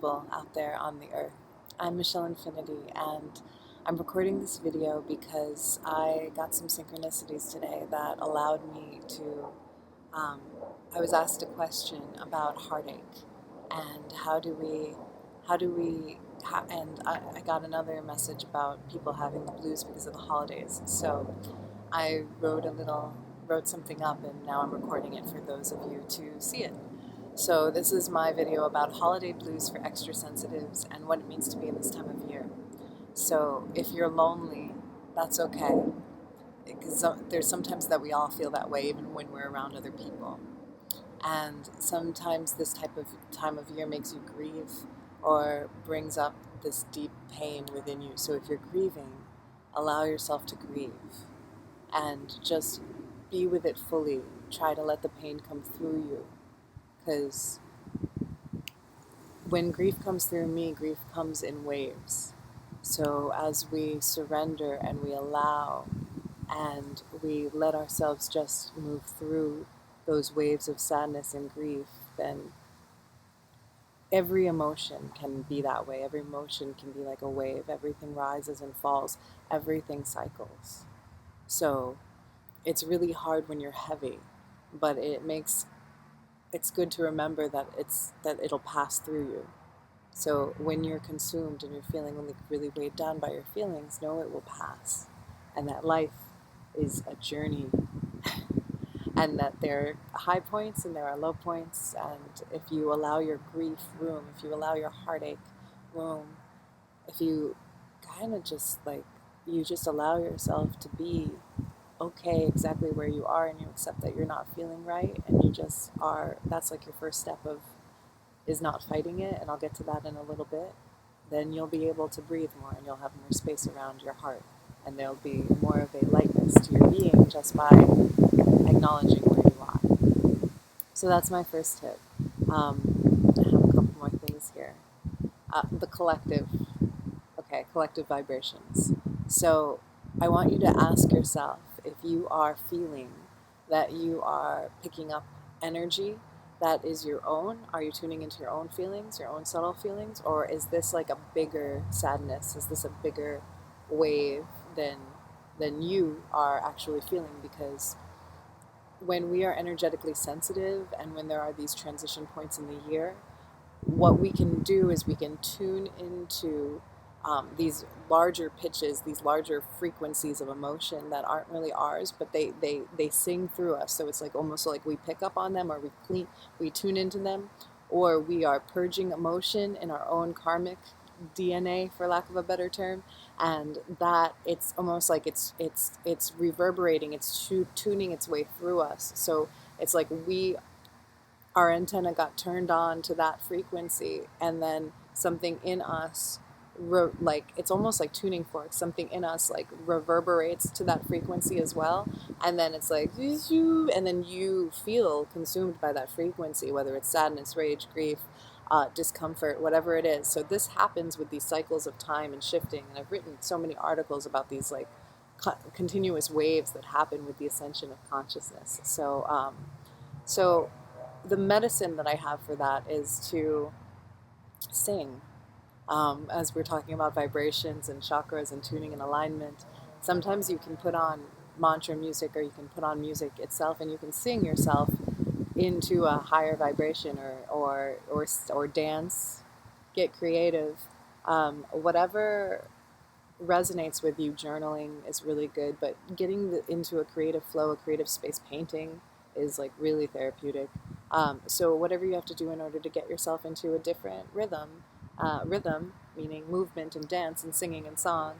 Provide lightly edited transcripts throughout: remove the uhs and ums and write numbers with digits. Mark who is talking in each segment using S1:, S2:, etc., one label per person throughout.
S1: people out there on the earth. I'm Michelle Infinity, and I'm recording this video because I got some synchronicities today that allowed me to. Um, I was asked a question about heartache and and I got another message about people having the blues because of the holidays. So I wrote something up, and now I'm recording it for those of you to see it. So this is my video about holiday blues for extra sensitives and what it means to be in this time of year. So if you're lonely, that's okay, because there's sometimes that we all feel that way even when we're around other people. And sometimes this type of time of year makes you grieve or brings up this deep pain within you. So if you're grieving, allow yourself to grieve and just be with it fully. Try to let the pain come through you, because when grief comes through me, grief comes in waves. So as we surrender and we allow and we let ourselves just move through those waves of sadness and grief, then every emotion can be that way. Every emotion can be like a wave. Everything rises and falls. Everything cycles. So it's really hard when you're heavy, but it's good to remember that it'll pass through you. So when you're consumed and you're feeling really weighed down by your feelings, know it will pass, and that life is a journey, and that there are high points and there are low points. And if you allow your grief room, if you allow your heartache room, if you kind of you just allow yourself to be okay exactly where you are, and you accept that you're not feeling right, and you just are, that's like your first step is not fighting it, and I'll get to that in a little bit. Then you'll be able to breathe more, and you'll have more space around your heart, and there'll be more of a lightness to your being just by acknowledging where you are. So that's my first tip. I have a couple more things here. The collective, collective vibrations. So I want you to ask yourself if you are feeling that you are picking up energy that is your own. Are you tuning into your own feelings, your own subtle feelings, or is this like a bigger sadness? Is this a bigger wave than you are actually feeling? Because when we are energetically sensitive and when there are these transition points in the year, what we can do is we can tune into these larger pitches, these larger frequencies of emotion that aren't really ours, but they sing through us. So it's like almost like we pick up on them, or we tune into them, or we are purging emotion in our own karmic DNA, for lack of a better term, and that it's almost like it's reverberating, it's tuning its way through us. So it's like our antenna got turned on to that frequency, and then something in us, it's almost like tuning forks, something in us like reverberates to that frequency as well, and then it's like, and then you feel consumed by that frequency, whether it's sadness, rage, grief, discomfort, whatever it is. So this happens with these cycles of time and shifting, and I've written so many articles about these like continuous waves that happen with the ascension of consciousness. So the medicine that I have for that is to sing. As we're talking about vibrations and chakras and tuning and alignment, sometimes you can put on mantra music, or you can put on music itself, and you can sing yourself into a higher vibration, or dance, get creative, whatever resonates with you. Journaling is really good, but getting into a creative flow, a creative space, painting is like really therapeutic. So whatever you have to do in order to get yourself into a different rhythm, meaning movement and dance and singing and song,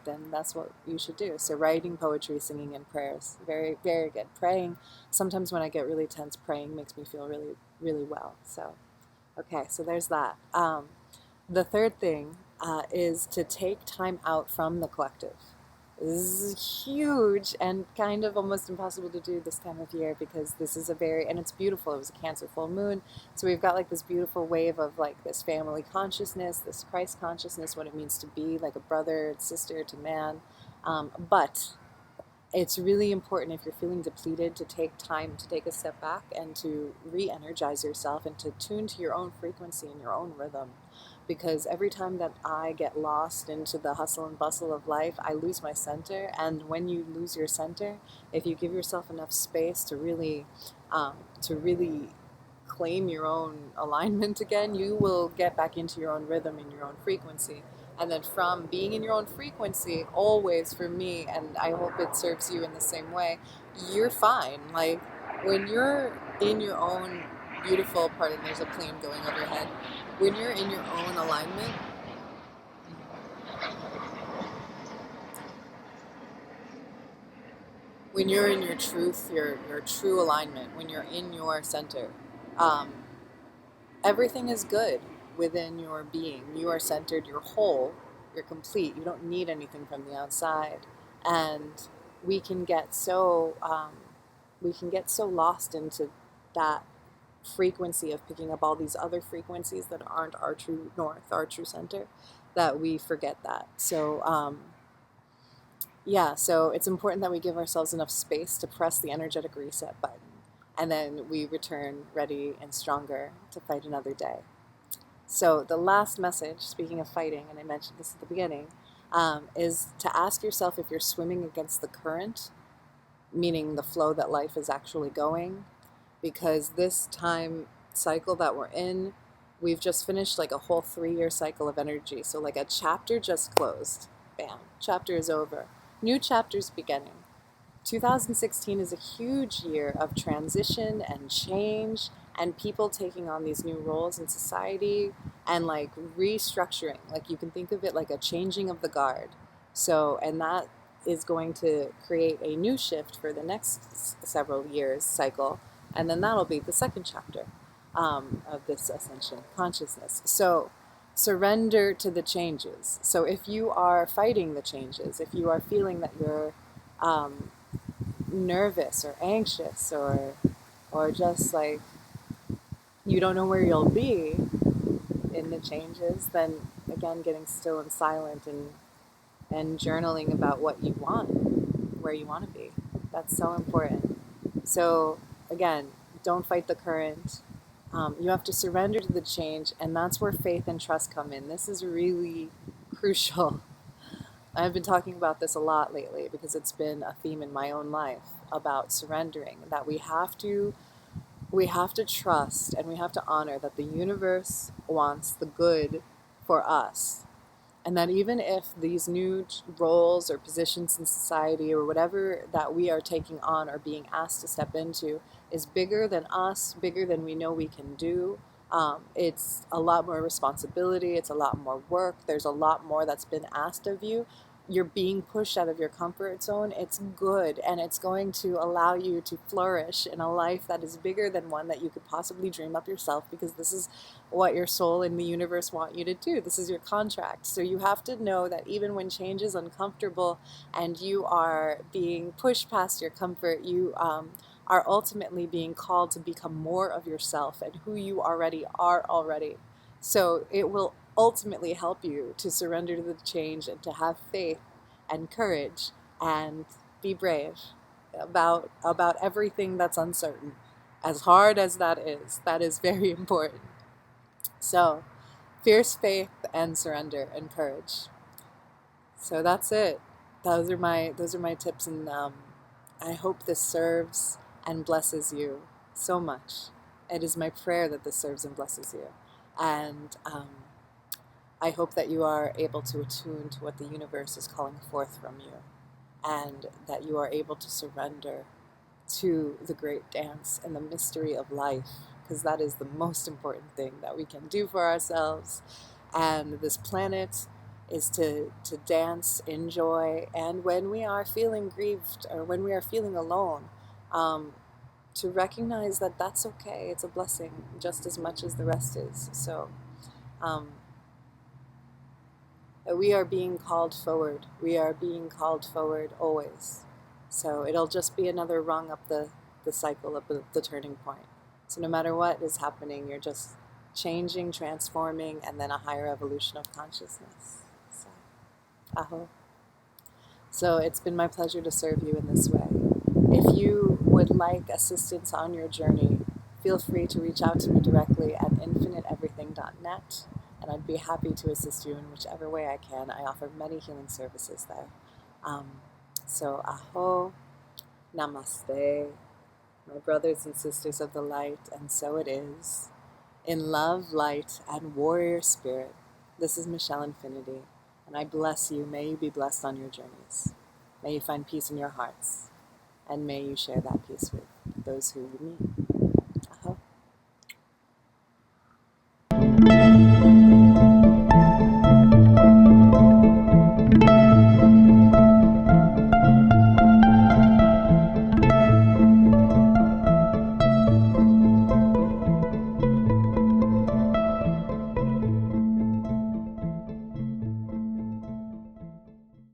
S1: then that's what you should do. So writing poetry, singing, and prayers, very, very good. Praying, sometimes when I get really tense, praying makes me feel really, really well. So, okay, so there's that. The third thing is to take time out from the collective. This is huge and kind of almost impossible to do this time of year, because this is and it's beautiful. It was a Cancer full moon, so we've got like this beautiful wave of like this family consciousness, this Christ consciousness, what it means to be like a brother and sister to man. But it's really important, if you're feeling depleted, to take time to take a step back and to re-energize yourself and to tune to your own frequency and your own rhythm. Because every time that I get lost into the hustle and bustle of life, I lose my center. And when you lose your center, if you give yourself enough space to really claim your own alignment again, you will get back into your own rhythm and your own frequency. And then from being in your own frequency, always for me, and I hope it serves you in the same way, you're fine. Like when you're in your own beautiful part, and there's a plane going overhead, when you're in your own alignment, when you're in your truth, your true alignment, when you're in your center, um, everything is good within your being. You are centered, you're whole, you're complete. You don't need anything from the outside. And we can get so lost into that frequency of picking up all these other frequencies that aren't our true north, our true center, that we forget that. So yeah, so it's important that we give ourselves enough space to press the energetic reset button, and then we return ready and stronger to fight another day. So the last message, speaking of fighting, and I mentioned this at the beginning, is to ask yourself if you're swimming against the current, meaning the flow that life is actually going, because this time cycle that we're in, we've just finished like a whole 3-year cycle of energy. So like a chapter just closed. Bam, chapter is over. New chapter's beginning. 2016 is a huge year of transition and change and people taking on these new roles in society and like restructuring. Like you can think of it like a changing of the guard. So, and that is going to create a new shift for the next several years cycle. And then that'll be the second chapter of this ascension consciousness. So surrender to the changes. So if you are fighting the changes, if you are feeling that you're nervous or anxious or just like you don't know where you'll be in the changes, then again getting still and silent and journaling about what you want, where you want to be. That's so important. So again, don't fight the current. You have to surrender to the change, and that's where faith and trust come in. This is really crucial. I've been talking about this a lot lately because it's been a theme in my own life about surrendering, that we have to trust and we have to honor that the universe wants the good for us. And that even if these new roles or positions in society or whatever that we are taking on or being asked to step into is bigger than us, bigger than we know we can do, it's a lot more responsibility, it's a lot more work, there's a lot more that's been asked of you. You're being pushed out of your comfort zone. It's good, and it's going to allow you to flourish in a life that is bigger than one that you could possibly dream up yourself, because this is what your soul and the universe want you to do. This is your contract. So you have to know that even when change is uncomfortable and you are being pushed past your comfort, you are ultimately being called to become more of yourself and who you already are already. So it will ultimately help you to surrender to the change and to have faith and courage and be brave about everything that's uncertain. As hard as that is very important. So, fierce faith and surrender and courage. So that's it. Those are my tips, and I hope this serves and blesses you so much. It is my prayer that this serves and blesses you, and I hope that you are able to attune to what the universe is calling forth from you, and that you are able to surrender to the great dance and the mystery of life, because that is the most important thing that we can do for ourselves. And this planet is to dance, enjoy, and when we are feeling grieved or when we are feeling alone, to recognize that that's okay. It's a blessing just as much as the rest is. So we are being called forward. We are being called forward always. So it'll just be another rung up the cycle of the turning point. So no matter what is happening, you're just changing, transforming, and then a higher evolution of consciousness. So, aho. So it's been my pleasure to serve you in this way. If you would like assistance on your journey, feel free to reach out to me directly at infiniteeverything.net, and I'd be happy to assist you in whichever way I can. I offer many healing services there. Um, so, aho, namaste, my brothers and sisters of the light, and so it is. In love, light, and warrior spirit, this is Michelle Infinity, and I bless you. May you be blessed on your journeys. May you find peace in your hearts, and may you share that peace with those who you meet.